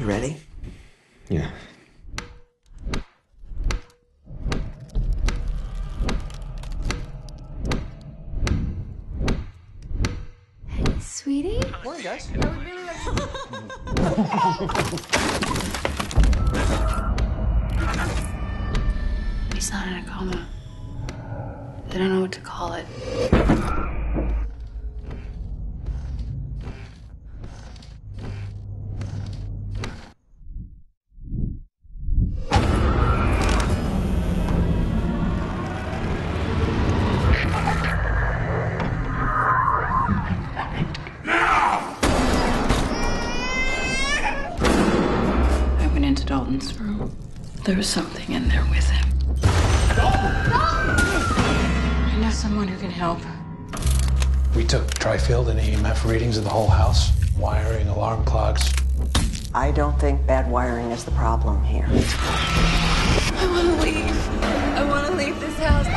You ready? Yeah. Hey, sweetie. Morning, guys. I would really like to... He's not in a coma. They don't know what to call it. I went into Dalton's room. There was something in there with him. I know someone who can help. We took tri-field and EMF readings of the whole house. Wiring, alarm clocks. I don't think bad wiring is the problem here. I want to leave. I want to leave this house.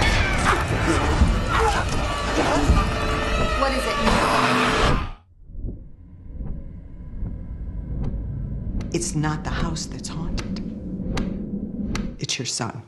What is it? It's not the house that's haunted. It's your son.